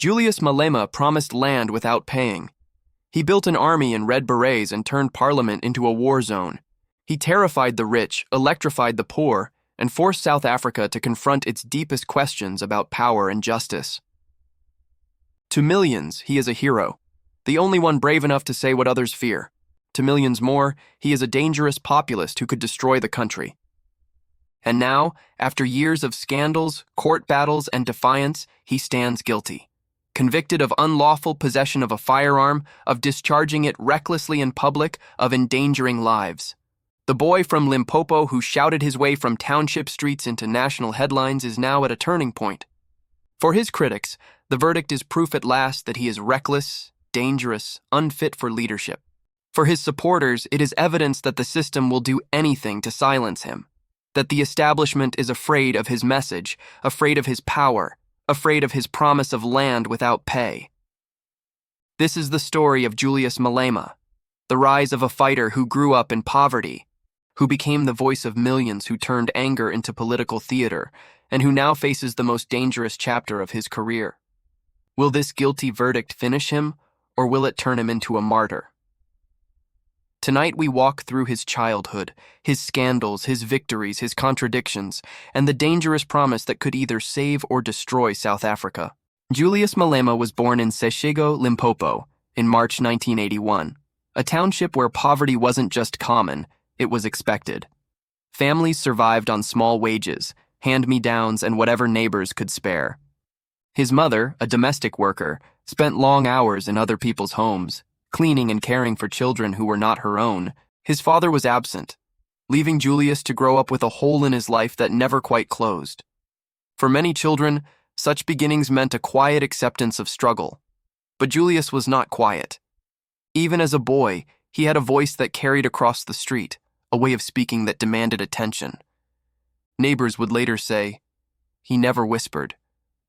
Julius Malema promised land without paying. He built an army in red berets and turned parliament into a war zone. He terrified the rich, electrified the poor, and forced South Africa to confront its deepest questions about power and justice. To millions, he is a hero, the only one brave enough to say what others fear. To millions more, he is a dangerous populist who could destroy the country. And now, after years of scandals, court battles, and defiance, he stands guilty. Convicted of unlawful possession of a firearm, of discharging it recklessly in public, of endangering lives. The boy from Limpopo who shouted his way from township streets into national headlines is now at a turning point. For his critics, the verdict is proof at last that he is reckless, dangerous, unfit for leadership. For his supporters, it is evidence that the system will do anything to silence him, that the establishment is afraid of his message, afraid of his power, afraid of his promise of land without pay. This is the story of Julius Malema, the rise of a fighter who grew up in poverty, who became the voice of millions who turned anger into political theater, and who now faces the most dangerous chapter of his career. Will this guilty verdict finish him, or will it turn him into a martyr? Tonight we walk through his childhood, his scandals, his victories, his contradictions, and the dangerous promise that could either save or destroy South Africa. Julius Malema was born in Protégé, Limpopo, in March 1981, a township where poverty wasn't just common, it was expected. Families survived on small wages, hand-me-downs, and whatever neighbors could spare. His mother, a domestic worker, spent long hours in other people's homes, cleaning and caring for children who were not her own. His father was absent, leaving Julius to grow up with a hole in his life that never quite closed. For many children, such beginnings meant a quiet acceptance of struggle. But Julius was not quiet. Even as a boy, he had a voice that carried across the street, a way of speaking that demanded attention. Neighbors would later say, "He never whispered.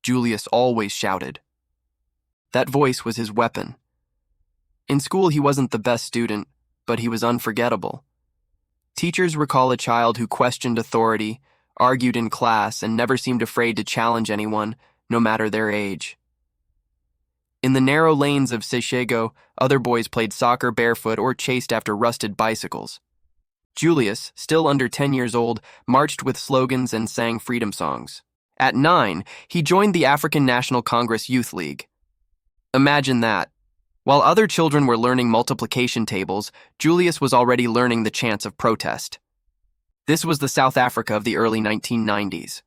Julius always shouted." That voice was his weapon. In school, he wasn't the best student, but he was unforgettable. Teachers recall a child who questioned authority, argued in class, and never seemed afraid to challenge anyone, no matter their age. In the narrow lanes of Protégé, other boys played soccer barefoot or chased after rusted bicycles. Julius, still under 10 years old, marched with slogans and sang freedom songs. At 9, he joined the African National Congress Youth League. Imagine that. While other children were learning multiplication tables, Julius was already learning the chants of protest. This was the South Africa of the early 1990s.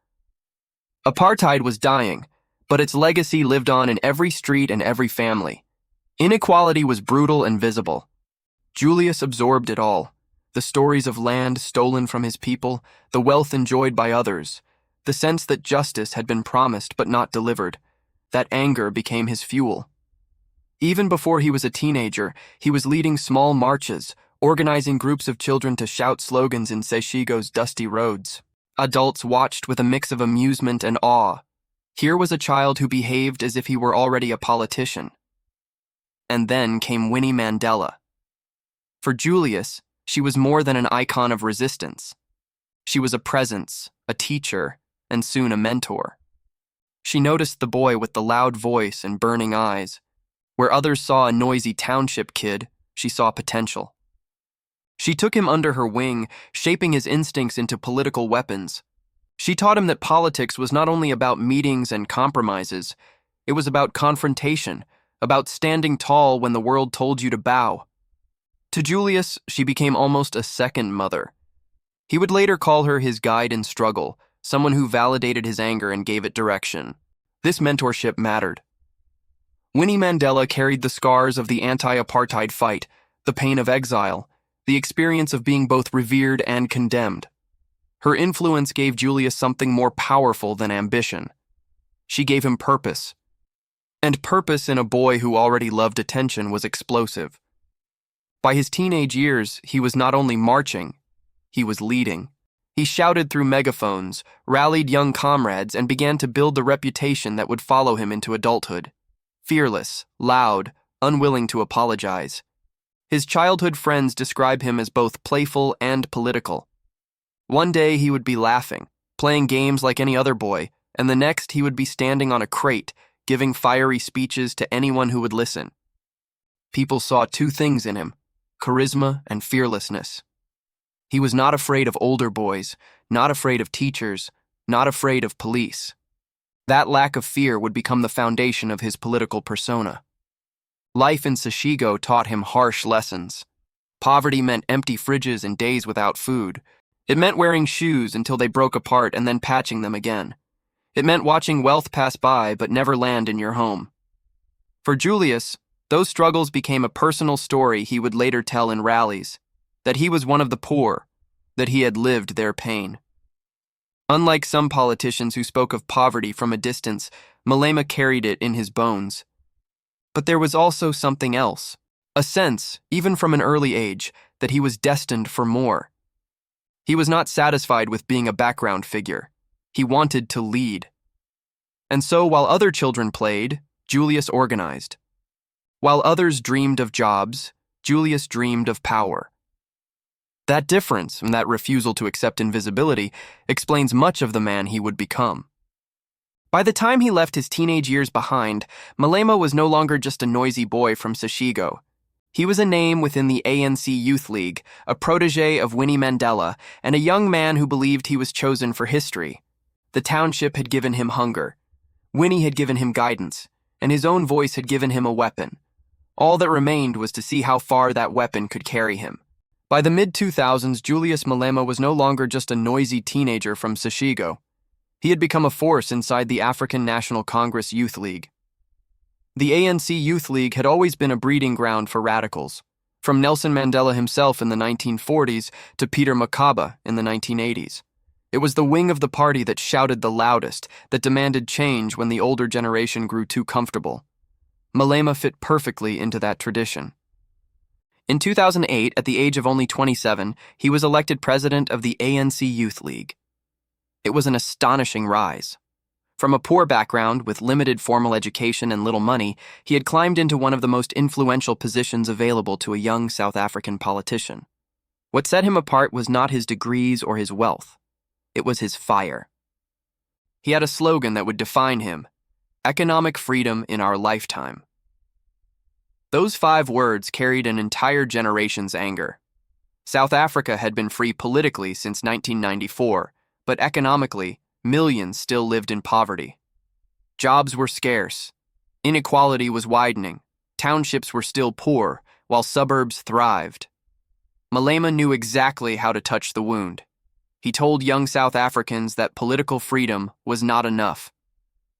Apartheid was dying, but its legacy lived on in every street and every family. Inequality was brutal and visible. Julius absorbed it all. The stories of land stolen from his people, the wealth enjoyed by others, the sense that justice had been promised but not delivered. That anger became his fuel. Even before he was a teenager, he was leading small marches, organizing groups of children to shout slogans in Protégé's dusty roads. Adults watched with a mix of amusement and awe. Here was a child who behaved as if he were already a politician. And then came Winnie Mandela. For Julius, she was more than an icon of resistance. She was a presence, a teacher, and soon a mentor. She noticed the boy with the loud voice and burning eyes. Where others saw a noisy township kid, she saw potential. She took him under her wing, shaping his instincts into political weapons. She taught him that politics was not only about meetings and compromises, it was about confrontation, about standing tall when the world told you to bow. To Julius, she became almost a second mother. He would later call her his guide in struggle, someone who validated his anger and gave it direction. This mentorship mattered. Winnie Mandela carried the scars of the anti-apartheid fight, the pain of exile, the experience of being both revered and condemned. Her influence gave Julius something more powerful than ambition. She gave him purpose. And purpose in a boy who already loved attention was explosive. By his teenage years, he was not only marching, he was leading. He shouted through megaphones, rallied young comrades, and began to build the reputation that would follow him into adulthood. Fearless, loud, unwilling to apologize. His childhood friends describe him as both playful and political. One day he would be laughing, playing games like any other boy, and the next he would be standing on a crate, giving fiery speeches to anyone who would listen. People saw two things in him: charisma and fearlessness. He was not afraid of older boys, not afraid of teachers, not afraid of police. That lack of fear would become the foundation of his political persona. Life in Sashigo taught him harsh lessons. Poverty meant empty fridges and days without food. It meant wearing shoes until they broke apart and then patching them again. It meant watching wealth pass by but never land in your home. For Julius, those struggles became a personal story he would later tell in rallies, that he was one of the poor, that he had lived their pain. Unlike some politicians who spoke of poverty from a distance, Malema carried it in his bones. But there was also something else, a sense, even from an early age, that he was destined for more. He was not satisfied with being a background figure. He wanted to lead. And so while other children played, Julius organized. While others dreamed of jobs, Julius dreamed of power. That difference, and that refusal to accept invisibility, explains much of the man he would become. By the time he left his teenage years behind, Malema was no longer just a noisy boy from Sashigo. He was a name within the ANC Youth League, a protégé of Winnie Mandela, and a young man who believed he was chosen for history. The township had given him hunger. Winnie had given him guidance, and his own voice had given him a weapon. All that remained was to see how far that weapon could carry him. By the mid-2000s, Julius Malema was no longer just a noisy teenager from Sashigo. He had become a force inside the African National Congress Youth League. The ANC Youth League had always been a breeding ground for radicals, from Nelson Mandela himself in the 1940s to Peter Mokaba in the 1980s. It was the wing of the party that shouted the loudest, that demanded change when the older generation grew too comfortable. Malema fit perfectly into that tradition. In 2008, at the age of only 27, he was elected president of the ANC Youth League. It was an astonishing rise. From a poor background with limited formal education and little money, he had climbed into one of the most influential positions available to a young South African politician. What set him apart was not his degrees or his wealth. It was his fire. He had a slogan that would define him: economic freedom in our lifetime. Those 5 words carried an entire generation's anger. South Africa had been free politically since 1994, but economically, millions still lived in poverty. Jobs were scarce. Inequality was widening. Townships were still poor, while suburbs thrived. Malema knew exactly how to touch the wound. He told young South Africans that political freedom was not enough.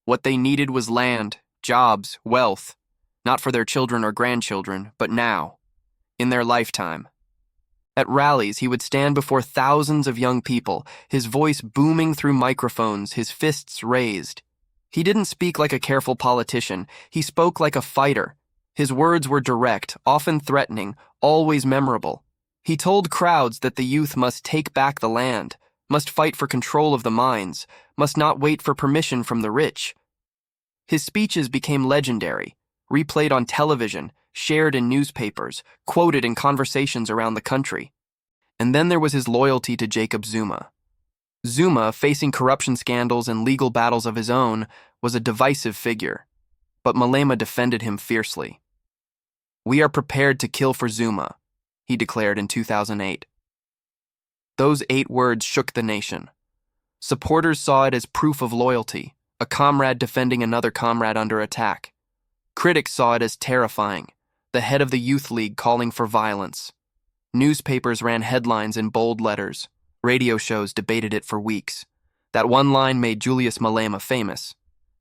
What they needed was land, jobs, wealth, not for their children or grandchildren, but now, in their lifetime. At rallies, he would stand before thousands of young people, his voice booming through microphones, his fists raised. He didn't speak like a careful politician. He spoke like a fighter. His words were direct, often threatening, always memorable. He told crowds that the youth must take back the land, must fight for control of the mines, must not wait for permission from the rich. His speeches became legendary, replayed on television, shared in newspapers, quoted in conversations around the country. And then there was his loyalty to Jacob Zuma. Zuma, facing corruption scandals and legal battles of his own, was a divisive figure, but Malema defended him fiercely. "We are prepared to kill for Zuma," he declared in 2008. Those 8 words shook the nation. Supporters saw it as proof of loyalty, a comrade defending another comrade under attack. Critics saw it as terrifying, the head of the Youth League calling for violence. Newspapers ran headlines in bold letters. Radio shows debated it for weeks. That one line made Julius Malema famous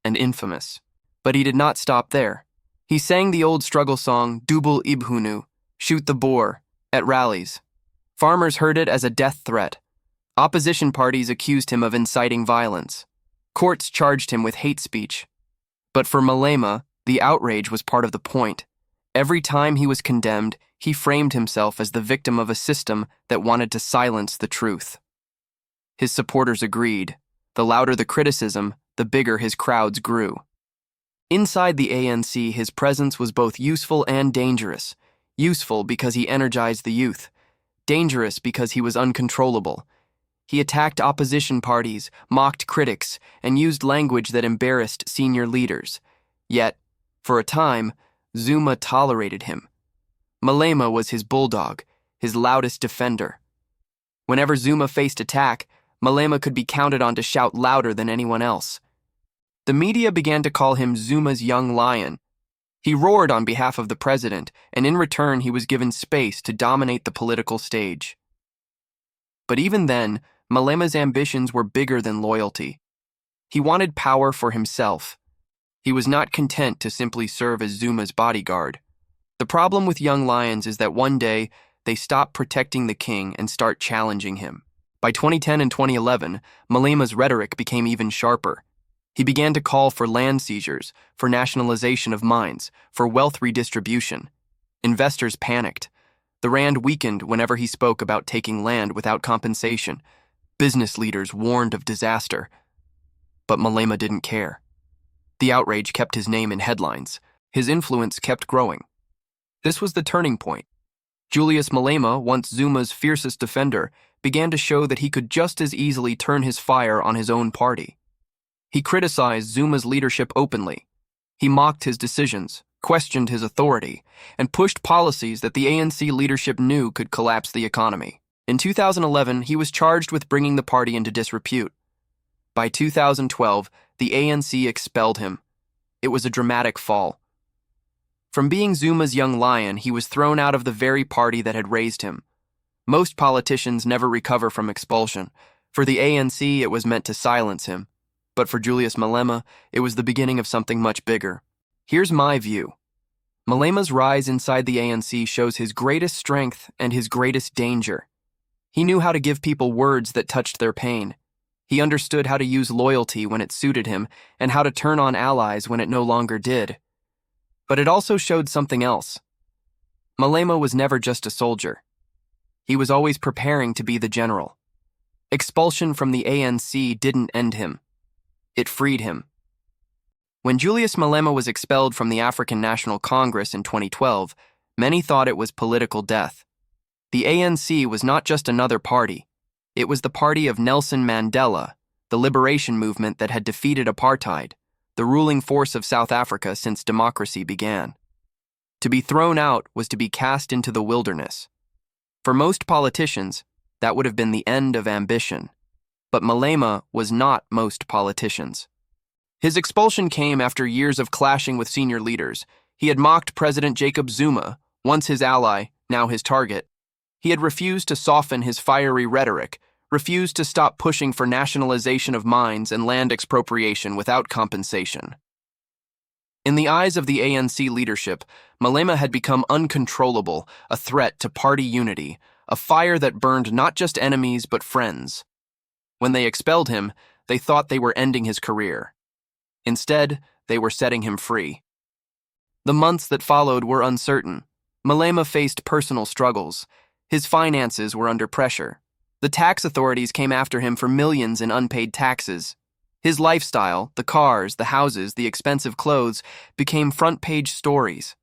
and infamous. But he did not stop there. He sang the old struggle song, Dubul Ibhunu, Shoot the Boer, at rallies. Farmers heard it as a death threat. Opposition parties accused him of inciting violence. Courts charged him with hate speech. But for Malema, the outrage was part of the point. Every time he was condemned, he framed himself as the victim of a system that wanted to silence the truth. His supporters agreed. The louder the criticism, the bigger his crowds grew. Inside the ANC, his presence was both useful and dangerous. Useful because he energized the youth. Dangerous because he was uncontrollable. He attacked opposition parties, mocked critics, and used language that embarrassed senior leaders. Yet, for a time, Zuma tolerated him. Malema was his bulldog, his loudest defender. Whenever Zuma faced attack, Malema could be counted on to shout louder than anyone else. The media began to call him Zuma's young lion. He roared on behalf of the president, and in return he was given space to dominate the political stage. But even then, Malema's ambitions were bigger than loyalty. He wanted power for himself. He was not content to simply serve as Zuma's bodyguard. The problem with young lions is that one day, they stop protecting the king and start challenging him. By 2010 and 2011, Malema's rhetoric became even sharper. He began to call for land seizures, for nationalization of mines, for wealth redistribution. Investors panicked. The rand weakened whenever he spoke about taking land without compensation. Business leaders warned of disaster. But Malema didn't care. The outrage kept his name in headlines. His influence kept growing. This was the turning point. Julius Malema, once Zuma's fiercest defender, began to show that he could just as easily turn his fire on his own party. He criticized Zuma's leadership openly. He mocked his decisions, questioned his authority, and pushed policies that the ANC leadership knew could collapse the economy. In 2011, he was charged with bringing the party into disrepute. By 2012, the ANC expelled him. It was a dramatic fall. From being Zuma's young lion, he was thrown out of the very party that had raised him. Most politicians never recover from expulsion. For the ANC, it was meant to silence him. But for Julius Malema, it was the beginning of something much bigger. Here's my view. Malema's rise inside the ANC shows his greatest strength and his greatest danger. He knew how to give people words that touched their pain. He understood how to use loyalty when it suited him and how to turn on allies when it no longer did. But it also showed something else. Malema was never just a soldier. He was always preparing to be the general. Expulsion from the ANC didn't end him. It freed him. When Julius Malema was expelled from the African National Congress in 2012, many thought it was political death. The ANC was not just another party. It was the party of Nelson Mandela, the liberation movement that had defeated apartheid, the ruling force of South Africa since democracy began. To be thrown out was to be cast into the wilderness. For most politicians, that would have been the end of ambition. But Malema was not most politicians. His expulsion came after years of clashing with senior leaders. He had mocked President Jacob Zuma, once his ally, now his target. He had refused to soften his fiery rhetoric, refused to stop pushing for nationalization of mines and land expropriation without compensation. In the eyes of the ANC leadership, Malema had become uncontrollable, a threat to party unity, a fire that burned not just enemies but friends. When they expelled him, they thought they were ending his career. Instead, they were setting him free. The months that followed were uncertain. Malema faced personal struggles. His finances were under pressure. The tax authorities came after him for millions in unpaid taxes. His lifestyle, the cars, the houses, the expensive clothes, became front-page stories.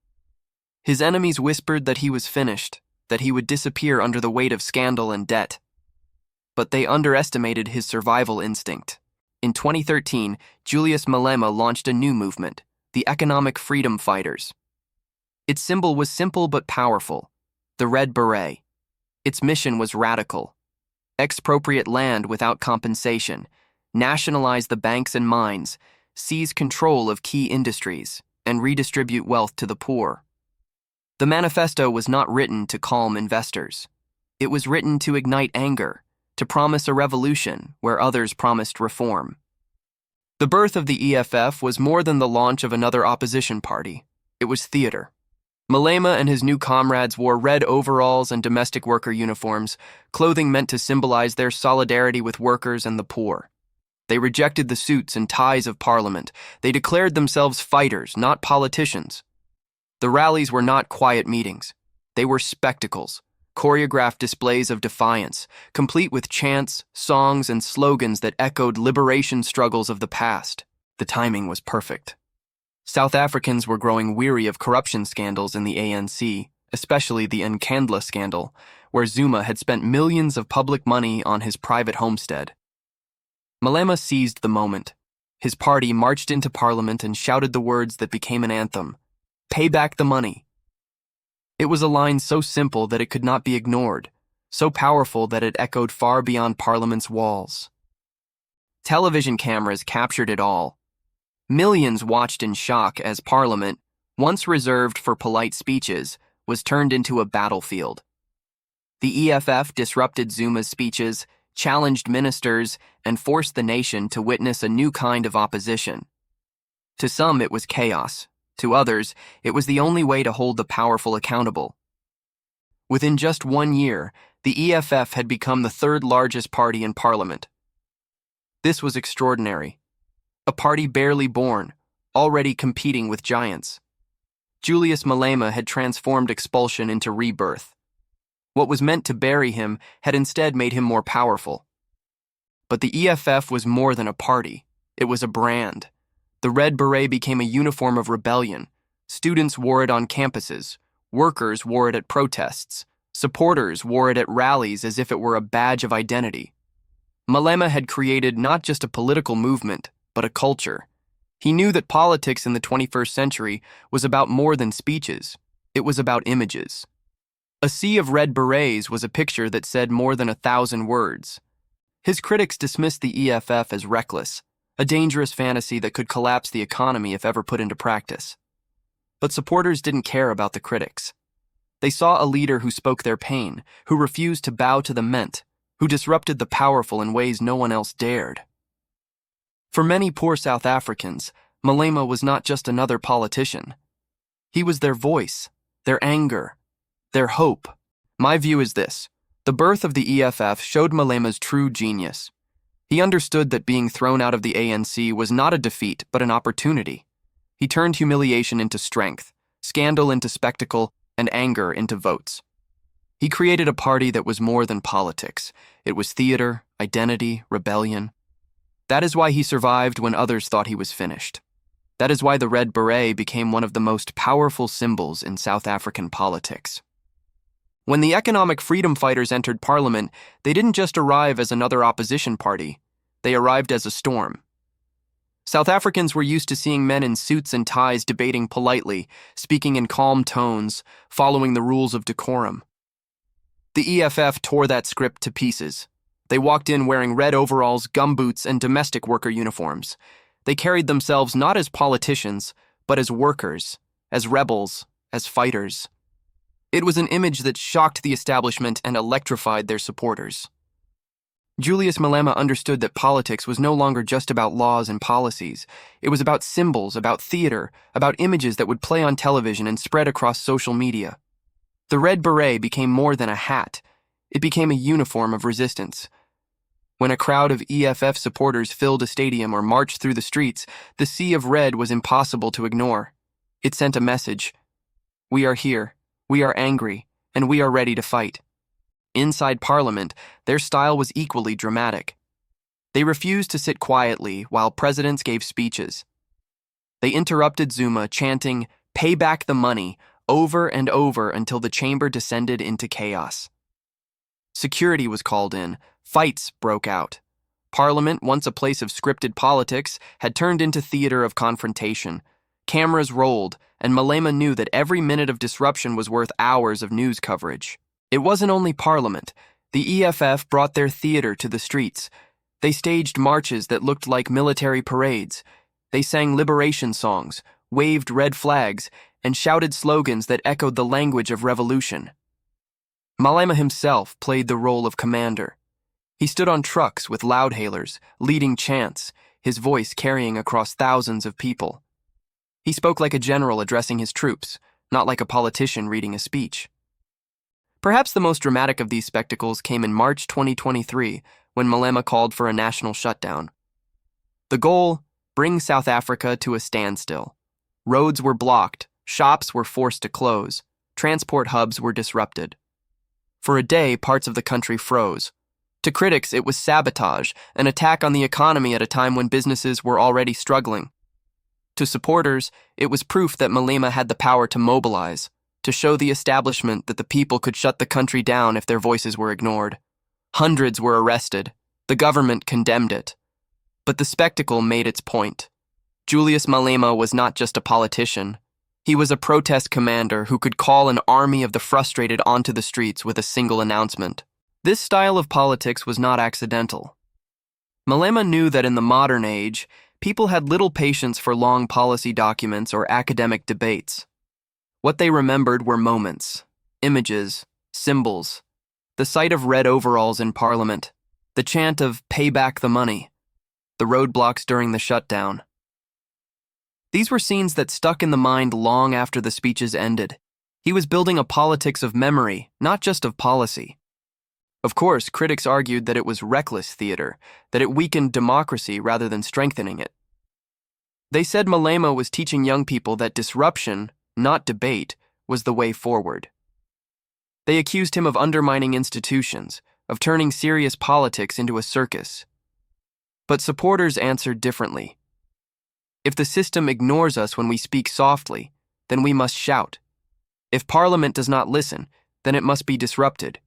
His enemies whispered that he was finished, that he would disappear under the weight of scandal and debt. But they underestimated his survival instinct. In 2013, Julius Malema launched a new movement, the Economic Freedom Fighters. Its symbol was simple but powerful, the red beret. Its mission was radical. Expropriate land without compensation, nationalize the banks and mines, seize control of key industries, and redistribute wealth to the poor. The manifesto was not written to calm investors. It was written to ignite anger, to promise a revolution where others promised reform. The birth of the EFF was more than the launch of another opposition party. It was theater. Malema and his new comrades wore red overalls and domestic worker uniforms, clothing meant to symbolize their solidarity with workers and the poor. They rejected the suits and ties of parliament. They declared themselves fighters, not politicians. The rallies were not quiet meetings. They were spectacles, choreographed displays of defiance, complete with chants, songs, and slogans that echoed liberation struggles of the past. The timing was perfect. South Africans were growing weary of corruption scandals in the ANC, especially the Nkandla scandal, where Zuma had spent millions of public money on his private homestead. Malema seized the moment. His party marched into parliament and shouted the words that became an anthem: "Pay back the money." It was a line so simple that it could not be ignored, so powerful that it echoed far beyond parliament's walls. Television cameras captured it all. Millions watched in shock as parliament, once reserved for polite speeches, was turned into a battlefield. The EFF disrupted Zuma's speeches, challenged ministers, and forced the nation to witness a new kind of opposition. To some, it was chaos. To others, it was the only way to hold the powerful accountable. Within just 1 year, the EFF had become the third largest party in parliament. This was extraordinary. A party barely born, already competing with giants. Julius Malema had transformed Expulsion into rebirth. What was meant to bury him had instead made him more powerful. But the EFF was more than a party. It was a brand. The red beret became a uniform of rebellion. Students wore it on campuses. Workers wore it at protests. Supporters wore it at rallies as if it were a badge of identity. Malema had created not just a political movement, but a culture. He knew that politics in the 21st century was about more than speeches. It was about images. A sea of red berets was a picture that said more than 1,000 words. His critics dismissed the EFF as reckless, a dangerous fantasy that could collapse the economy if ever put into practice. But supporters didn't care about the critics. They saw a leader who spoke their pain, who refused to bow to the meant, who disrupted the powerful in ways no one else dared. For many poor South Africans, Malema was not just another politician. He was their voice, their anger, their hope. My view is this: the birth of the EFF showed Malema's true genius. He understood that being thrown out of the ANC was not a defeat, but an opportunity. He turned humiliation into strength, scandal into spectacle, and anger into votes. He created a party that was more than politics. It was theater, identity, rebellion. That is why he survived when others thought he was finished. That is why the red beret became one of the most powerful symbols in South African politics. When the economic freedom fighters entered parliament, they didn't just arrive as another opposition party. They arrived as a storm. South Africans were used to seeing men in suits and ties debating politely, speaking in calm tones, following the rules of decorum. The EFF tore that script to pieces. They walked in wearing red overalls, gumboots, and domestic worker uniforms. They carried themselves not as politicians, but as workers, as rebels, as fighters. It was an image that shocked the establishment and electrified their supporters. Julius Malema understood that politics was no longer just about laws and policies. It was about symbols, about theater, about images that would play on television and spread across social media. The red beret became more than a hat. It became a uniform of resistance. When a crowd of EFF supporters filled a stadium or marched through the streets, the sea of red was impossible to ignore. It sent a message: we are here, we are angry, and we are ready to fight. Inside Parliament, their style was equally dramatic. They refused to sit quietly while presidents gave speeches. They interrupted Zuma, chanting, "Pay back the money," over and over until the chamber descended into chaos. Security was called in. Fights broke out. Parliament, once a place of scripted politics, had turned into theater of confrontation. Cameras rolled, and Malema knew that every minute of disruption was worth hours of news coverage. It wasn't only Parliament. The EFF brought their theater to the streets. They staged marches that looked like military parades. They sang liberation songs, waved red flags, and shouted slogans that echoed the language of revolution. Malema himself played the role of commander. He stood on trucks with loudhailers, leading chants, his voice carrying across thousands of people. He spoke like a general addressing his troops, not like a politician reading a speech. Perhaps the most dramatic of these spectacles came in March 2023, when Malema called for a national shutdown. The goal: bring South Africa to a standstill. Roads were blocked, shops were forced to close, transport hubs were disrupted. For a day, parts of the country froze. To critics, it was sabotage, an attack on the economy at a time when businesses were already struggling. To supporters, it was proof that Malema had the power to mobilize, to show the establishment that the people could shut the country down if their voices were ignored. Hundreds were arrested. The government condemned it. But the spectacle made its point. Julius Malema was not just a politician. He was a protest commander who could call an army of the frustrated onto the streets with a single announcement. This style of politics was not accidental. Malema knew that in the modern age, people had little patience for long policy documents or academic debates. What they remembered were moments, images, symbols, the sight of red overalls in Parliament, the chant of "pay back the money," the roadblocks during the shutdown. These were scenes that stuck in the mind long after the speeches ended. He was building a politics of memory, not just of policy. Of course, critics argued that it was reckless theater, that it weakened democracy rather than strengthening it. They said Malema was teaching young people that disruption, not debate, was the way forward. They accused him of undermining institutions, of turning serious politics into a circus. But supporters answered differently. If the system ignores us when we speak softly, then we must shout. If Parliament does not listen, then it must be disrupted.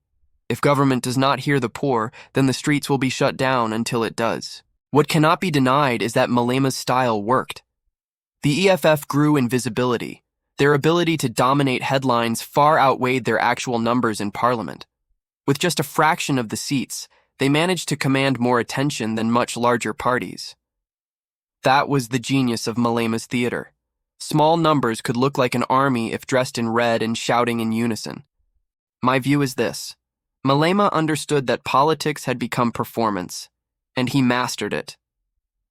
If government does not hear the poor, then the streets will be shut down until it does. What cannot be denied is that Malema's style worked. The EFF grew in visibility. Their ability to dominate headlines far outweighed their actual numbers in Parliament. With just a fraction of the seats, they managed to command more attention than much larger parties. That was the genius of Malema's theater. Small numbers could look like an army if dressed in red and shouting in unison. My view is this. Malema understood that politics had become performance, and he mastered it.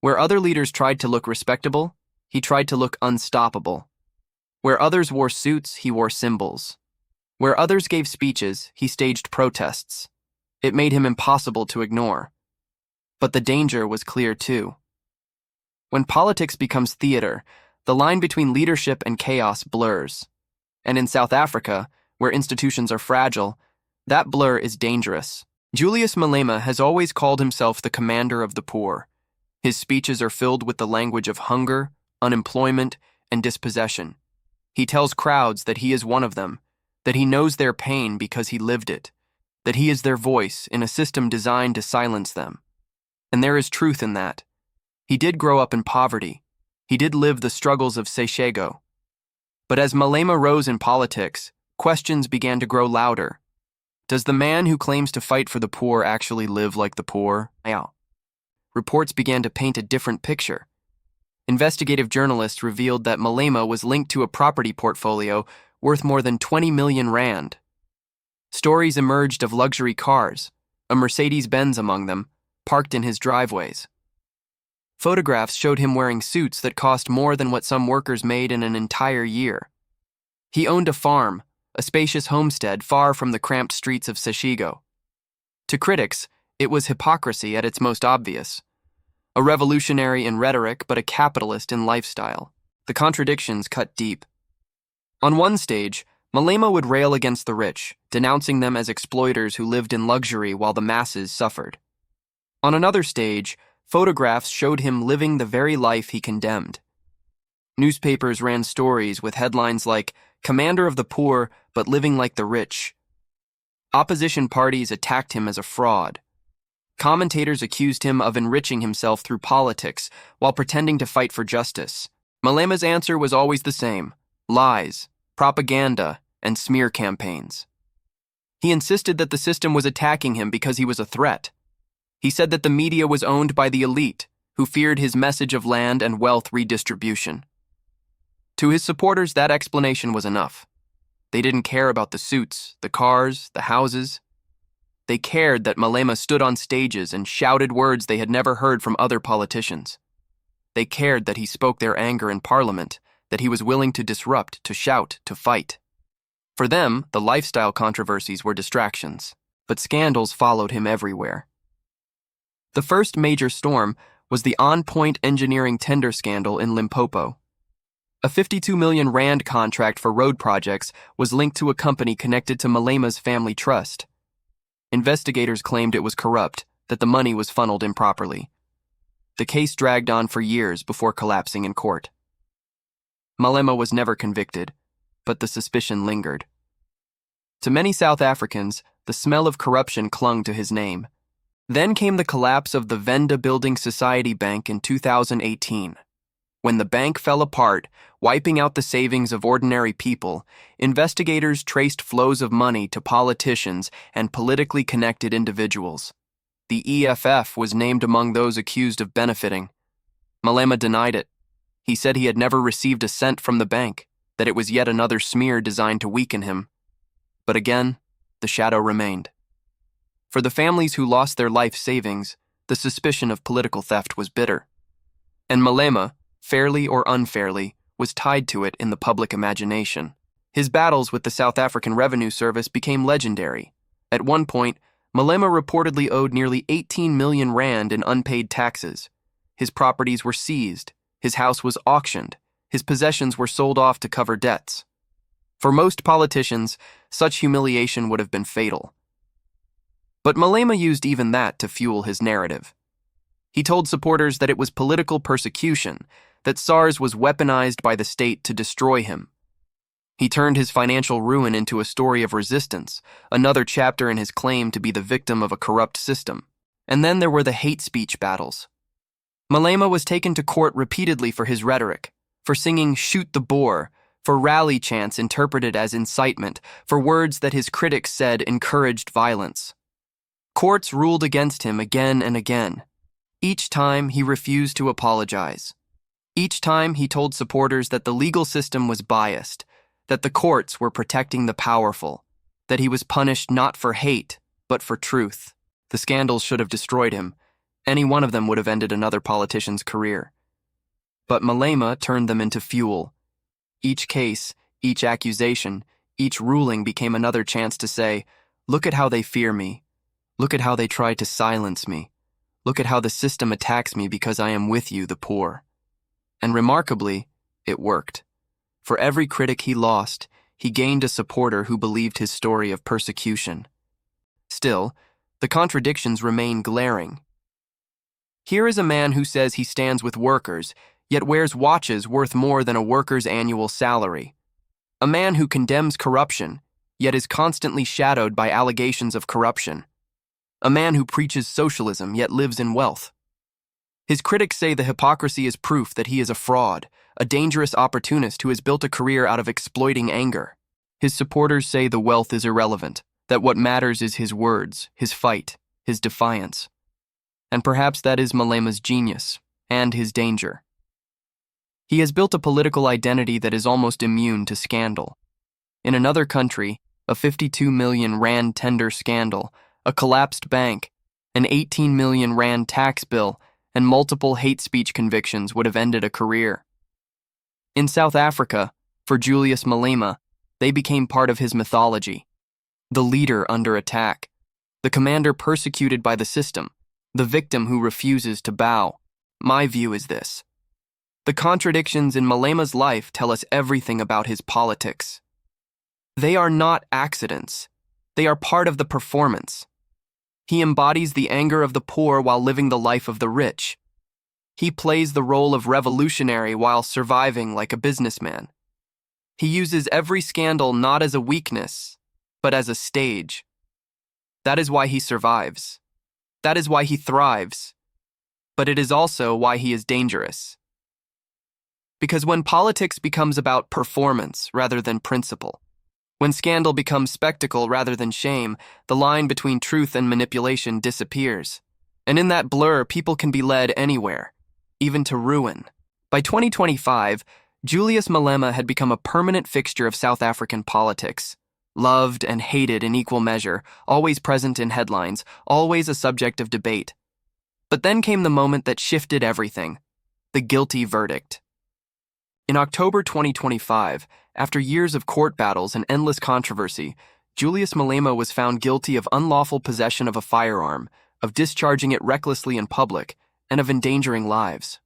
Where other leaders tried to look respectable, he tried to look unstoppable. Where others wore suits, he wore symbols. Where others gave speeches, he staged protests. It made him impossible to ignore. But the danger was clear too. When politics becomes theater, the line between leadership and chaos blurs. And in South Africa, where institutions are fragile, that blur is dangerous. Julius Malema has always called himself the commander of the poor. His speeches are filled with the language of hunger, unemployment, and dispossession. He tells crowds that he is one of them, that he knows their pain because he lived it, that he is their voice in a system designed to silence them. And there is truth in that. He did grow up in poverty. He did live the struggles of Seshego. But as Malema rose in politics, questions began to grow louder. Does the man who claims to fight for the poor actually live like the poor? Reports began to paint a different picture. Investigative journalists revealed that Malema was linked to a property portfolio worth more than 20 million rand. Stories emerged of luxury cars, a Mercedes-Benz among them, parked in his driveways. Photographs showed him wearing suits that cost more than what some workers made in an entire year. He owned a farm, a spacious homestead far from the cramped streets of Seshego. To critics, it was hypocrisy at its most obvious. A revolutionary in rhetoric, but a capitalist in lifestyle. The contradictions cut deep. On one stage, Malema would rail against the rich, denouncing them as exploiters who lived in luxury while the masses suffered. On another stage, photographs showed him living the very life he condemned. Newspapers ran stories with headlines like, "Commander of the Poor, but living like the rich." Opposition parties attacked him as a fraud. Commentators accused him of enriching himself through politics while pretending to fight for justice. Malema's answer was always the same: lies, propaganda, and smear campaigns. He insisted that the system was attacking him because he was a threat. He said that the media was owned by the elite, who feared his message of land and wealth redistribution. To his supporters, that explanation was enough. They didn't care about the suits, the cars, the houses. They cared that Malema stood on stages and shouted words they had never heard from other politicians. They cared that he spoke their anger in Parliament, that he was willing to disrupt, to shout, to fight. For them, the lifestyle controversies were distractions, but scandals followed him everywhere. The first major storm was the on-point engineering tender scandal in Limpopo. A 52 million rand contract for road projects was linked to a company connected to Malema's family trust. Investigators claimed it was corrupt, that the money was funneled improperly. The case dragged on for years before collapsing in court. Malema was never convicted, but the suspicion lingered. To many South Africans, the smell of corruption clung to his name. Then came the collapse of the Venda Building Society Bank in 2018. When the bank fell apart, wiping out the savings of ordinary people, investigators traced flows of money to politicians and politically connected individuals. The EFF was named among those accused of benefiting. Malema denied it. He said he had never received a cent from the bank, that it was yet another smear designed to weaken him. But again, the shadow remained. For the families who lost their life savings, the suspicion of political theft was bitter. And Malema, fairly or unfairly, was tied to it in the public imagination. His battles with the South African Revenue Service became legendary. At one point, Malema reportedly owed nearly 18 million rand in unpaid taxes. His properties were seized, his house was auctioned, his possessions were sold off to cover debts. For most politicians, such humiliation would have been fatal. But Malema used even that to fuel his narrative. He told supporters that it was political persecution, that SARS was weaponized by the state to destroy him. He turned his financial ruin into a story of resistance, another chapter in his claim to be the victim of a corrupt system. And then there were the hate speech battles. Malema was taken to court repeatedly for his rhetoric, for singing "Shoot the Boer," for rally chants interpreted as incitement, for words that his critics said encouraged violence. Courts ruled against him again and again. Each time he refused to apologize. Each time he told supporters that the legal system was biased, that the courts were protecting the powerful, that he was punished not for hate, but for truth. The scandals should have destroyed him. Any one of them would have ended another politician's career. But Malema turned them into fuel. Each case, each accusation, each ruling became another chance to say, "Look at how they fear me. Look at how they try to silence me. Look at how the system attacks me because I am with you, the poor." And remarkably, it worked. For every critic he lost, he gained a supporter who believed his story of persecution. Still, the contradictions remain glaring. Here is a man who says he stands with workers, yet wears watches worth more than a worker's annual salary. A man who condemns corruption, yet is constantly shadowed by allegations of corruption. A man who preaches socialism, yet lives in wealth. His critics say the hypocrisy is proof that he is a fraud, a dangerous opportunist who has built a career out of exploiting anger. His supporters say the wealth is irrelevant, that what matters is his words, his fight, his defiance. And perhaps that is Malema's genius, and his danger. He has built a political identity that is almost immune to scandal. In another country, a 52 million rand tender scandal, a collapsed bank, an 18 million rand tax bill, and multiple hate speech convictions would have ended a career. In South Africa, for Julius Malema, they became part of his mythology. The leader under attack, the commander persecuted by the system, the victim who refuses to bow. My view is this. The contradictions in Malema's life tell us everything about his politics. They are not accidents. They are part of the performance. He embodies the anger of the poor while living the life of the rich. He plays the role of revolutionary while surviving like a businessman. He uses every scandal not as a weakness, but as a stage. That is why he survives. That is why he thrives. But it is also why he is dangerous. Because when politics becomes about performance rather than principle, when scandal becomes spectacle rather than shame, the line between truth and manipulation disappears. And in that blur, people can be led anywhere, even to ruin. By 2025, Julius Malema had become a permanent fixture of South African politics. Loved and hated in equal measure, always present in headlines, always a subject of debate. But then came the moment that shifted everything, the guilty verdict. In October 2025, after years of court battles and endless controversy, Julius Malema was found guilty of unlawful possession of a firearm, of discharging it recklessly in public, and of endangering lives.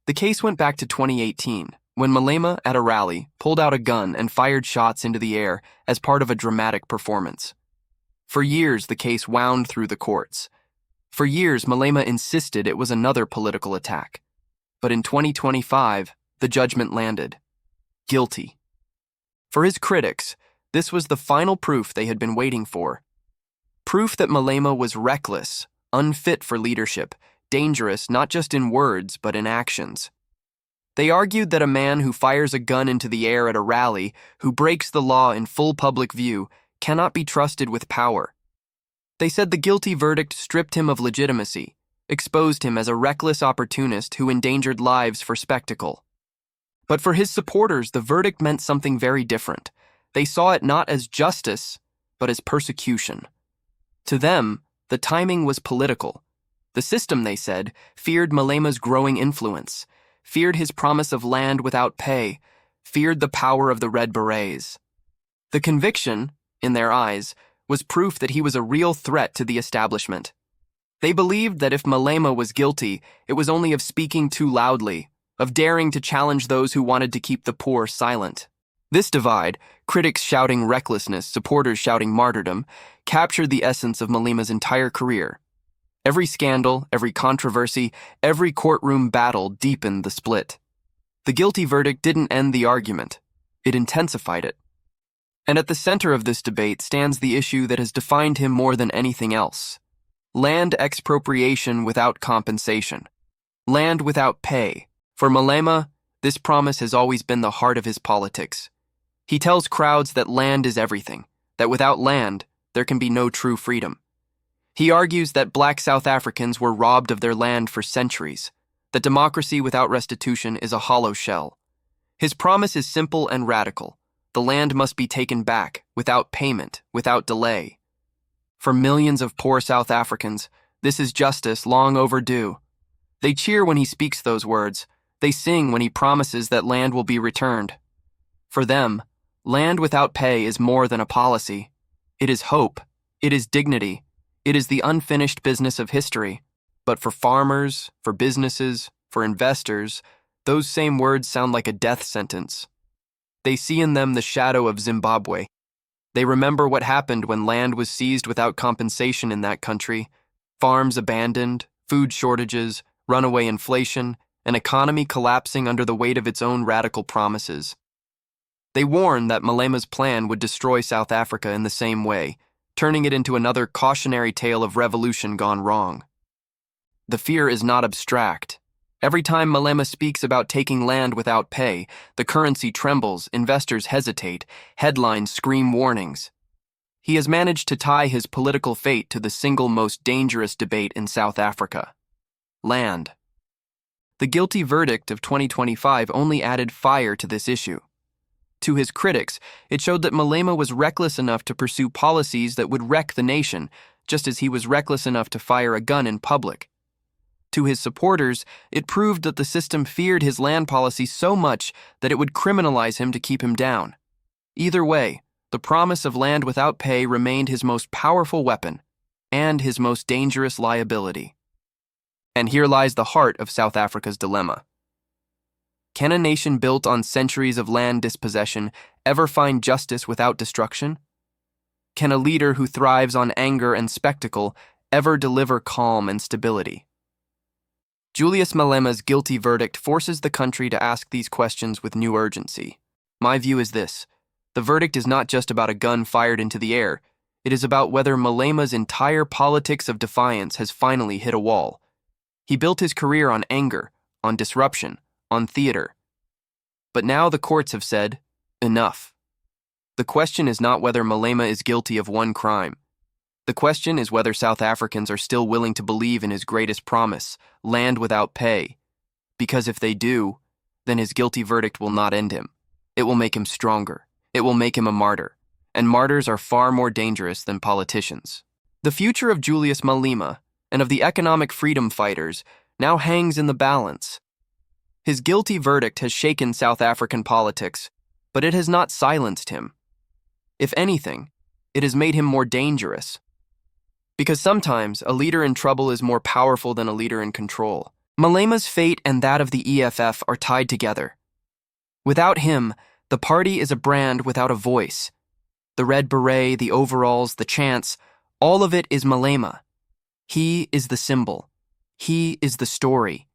The case went back to 2018, when Malema, at a rally, pulled out a gun and fired shots into the air as part of a dramatic performance. For years, the case wound through the courts. For years, Malema insisted it was another political attack. But in 2025, the judgment landed. Guilty. For his critics, this was the final proof they had been waiting for. proof that Malema was reckless, unfit for leadership, dangerous not just in words but in actions. They argued that a man who fires a gun into the air at a rally, who breaks the law in full public view, cannot be trusted with power. They said the guilty verdict stripped him of legitimacy, exposed him as a reckless opportunist who endangered lives for spectacle. But for his supporters, the verdict meant something very different. They saw it not as justice, but as persecution. To them, the timing was political. The system, they said, feared Malema's growing influence, feared his promise of land without pay, feared the power of the Red Berets. The conviction, in their eyes, was proof that he was a real threat to the establishment. They believed that if Malema was guilty, it was only of speaking too loudly, of daring to challenge those who wanted to keep the poor silent. This divide, critics shouting recklessness, supporters shouting martyrdom, captured the essence of Malema's entire career. Every scandal, every controversy, every courtroom battle deepened the split. The guilty verdict didn't end the argument. It intensified it. And at the center of this debate stands the issue that has defined him more than anything else: land expropriation without compensation. Land without pay. For Malema, this promise has always been the heart of his politics. He tells crowds that land is everything, that without land, there can be no true freedom. He argues that black South Africans were robbed of their land for centuries, that democracy without restitution is a hollow shell. His promise is simple and radical. The land must be taken back, without payment, without delay. For millions of poor South Africans, this is justice long overdue. They cheer when he speaks those words. They sing when he promises that land will be returned. For them, land without pay is more than a policy. It is hope. It is dignity. It is the unfinished business of history. But for farmers, for businesses, for investors, those same words sound like a death sentence. They see in them the shadow of Zimbabwe. They remember what happened when land was seized without compensation in that country: farms abandoned, food shortages, runaway inflation, an economy collapsing under the weight of its own radical promises. They warn that Malema's plan would destroy South Africa in the same way, turning it into another cautionary tale of revolution gone wrong. The fear is not abstract. Every time Malema speaks about taking land without pay, the currency trembles, investors hesitate, headlines scream warnings. He has managed to tie his political fate to the single most dangerous debate in South Africa: land. The guilty verdict of 2025 only added fire to this issue. To his critics, it showed that Malema was reckless enough to pursue policies that would wreck the nation, just as he was reckless enough to fire a gun in public. To his supporters, it proved that the system feared his land policy so much that it would criminalize him to keep him down. Either way, the promise of land without pay remained his most powerful weapon and his most dangerous liability. And here lies the heart of South Africa's dilemma. Can a nation built on centuries of land dispossession ever find justice without destruction? Can a leader who thrives on anger and spectacle ever deliver calm and stability? Julius Malema's guilty verdict forces the country to ask these questions with new urgency. My view is this: the verdict is not just about a gun fired into the air. It is about whether Malema's entire politics of defiance has finally hit a wall. He built his career on anger, on disruption, on theater. But now the courts have said, enough. The question is not whether Malema is guilty of one crime. The question is whether South Africans are still willing to believe in his greatest promise, land without pay. Because if they do, then his guilty verdict will not end him. It will make him stronger. It will make him a martyr. And martyrs are far more dangerous than politicians. The future of Julius Malema and of the economic freedom fighters now hangs in the balance. His guilty verdict has shaken South African politics, but it has not silenced him. If anything, it has made him more dangerous. Because sometimes a leader in trouble is more powerful than a leader in control. Malema's fate and that of the EFF are tied together. Without him, the party is a brand without a voice. The red beret, the overalls, the chants, all of it is Malema. He is the symbol. He is the story.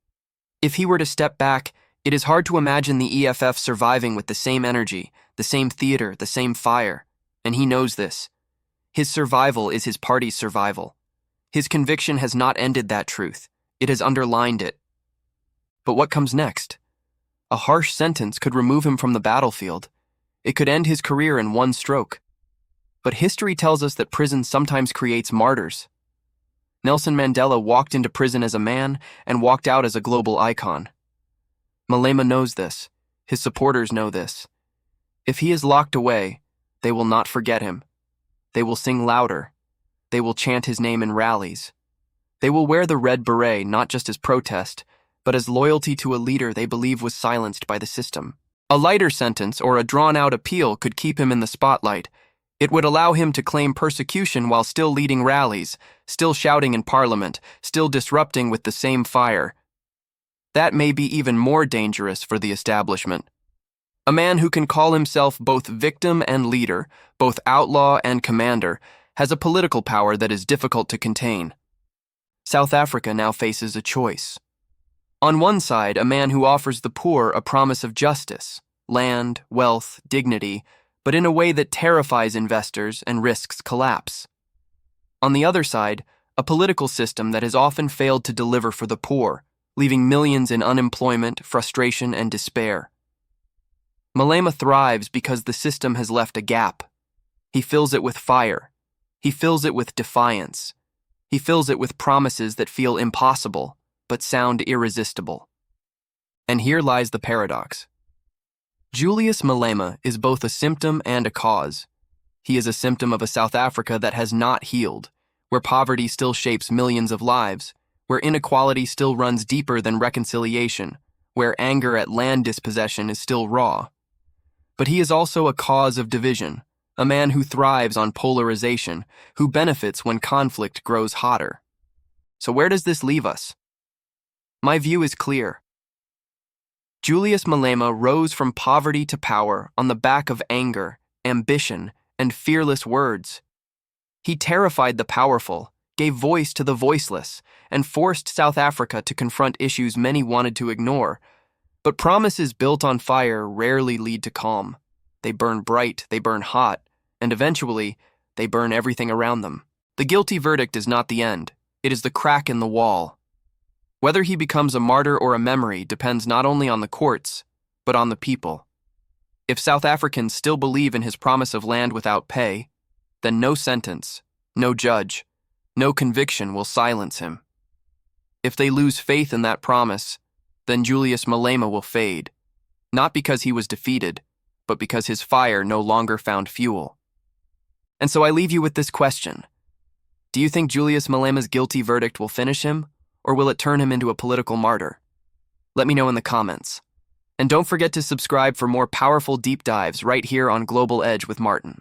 If he were to step back, it is hard to imagine the EFF surviving with the same energy, the same theater, the same fire. And he knows this. His survival is his party's survival. His conviction has not ended that truth. It has underlined it. But what comes next? A harsh sentence could remove him from the battlefield. It could end his career in one stroke. But history tells us that prison sometimes creates martyrs. Nelson Mandela walked into prison as a man and walked out as a global icon. Malema knows this. His supporters know this. If he is locked away, they will not forget him. They will sing louder. They will chant his name in rallies. They will wear the red beret not just as protest, but as loyalty to a leader they believe was silenced by the system. A lighter sentence or a drawn-out appeal could keep him in the spotlight. It would allow him to claim persecution while still leading rallies, still shouting in parliament, still disrupting with the same fire. That may be even more dangerous for the establishment. A man who can call himself both victim and leader, both outlaw and commander, has a political power that is difficult to contain. South Africa now faces a choice. On one side, a man who offers the poor a promise of justice, land, wealth, dignity, but in a way that terrifies investors and risks collapse. On the other side, a political system that has often failed to deliver for the poor, leaving millions in unemployment, frustration, and despair. Malema thrives because the system has left a gap. He fills it with fire. He fills it with defiance. He fills it with promises that feel impossible, but sound irresistible. And here lies the paradox. Julius Malema is both a symptom and a cause. He is a symptom of a South Africa that has not healed, where poverty still shapes millions of lives, where inequality still runs deeper than reconciliation, where anger at land dispossession is still raw. But he is also a cause of division, a man who thrives on polarization, who benefits when conflict grows hotter. So where does this leave us? My view is clear. Julius Malema rose from poverty to power on the back of anger, ambition, and fearless words. He terrified the powerful, gave voice to the voiceless, and forced South Africa to confront issues many wanted to ignore. But promises built on fire rarely lead to calm. They burn bright, they burn hot, and eventually, they burn everything around them. The guilty verdict is not the end. It is the crack in the wall. Whether he becomes a martyr or a memory depends not only on the courts, but on the people. If South Africans still believe in his promise of land without pay, then no sentence, no judge, no conviction will silence him. If they lose faith in that promise, then Julius Malema will fade, not because he was defeated, but because his fire no longer found fuel. And so I leave you with this question. Do you think Julius Malema's guilty verdict will finish him, or will it turn him into a political martyr? Let me know in the comments. And don't forget to subscribe for more powerful deep dives right here on Global Edge with Martin.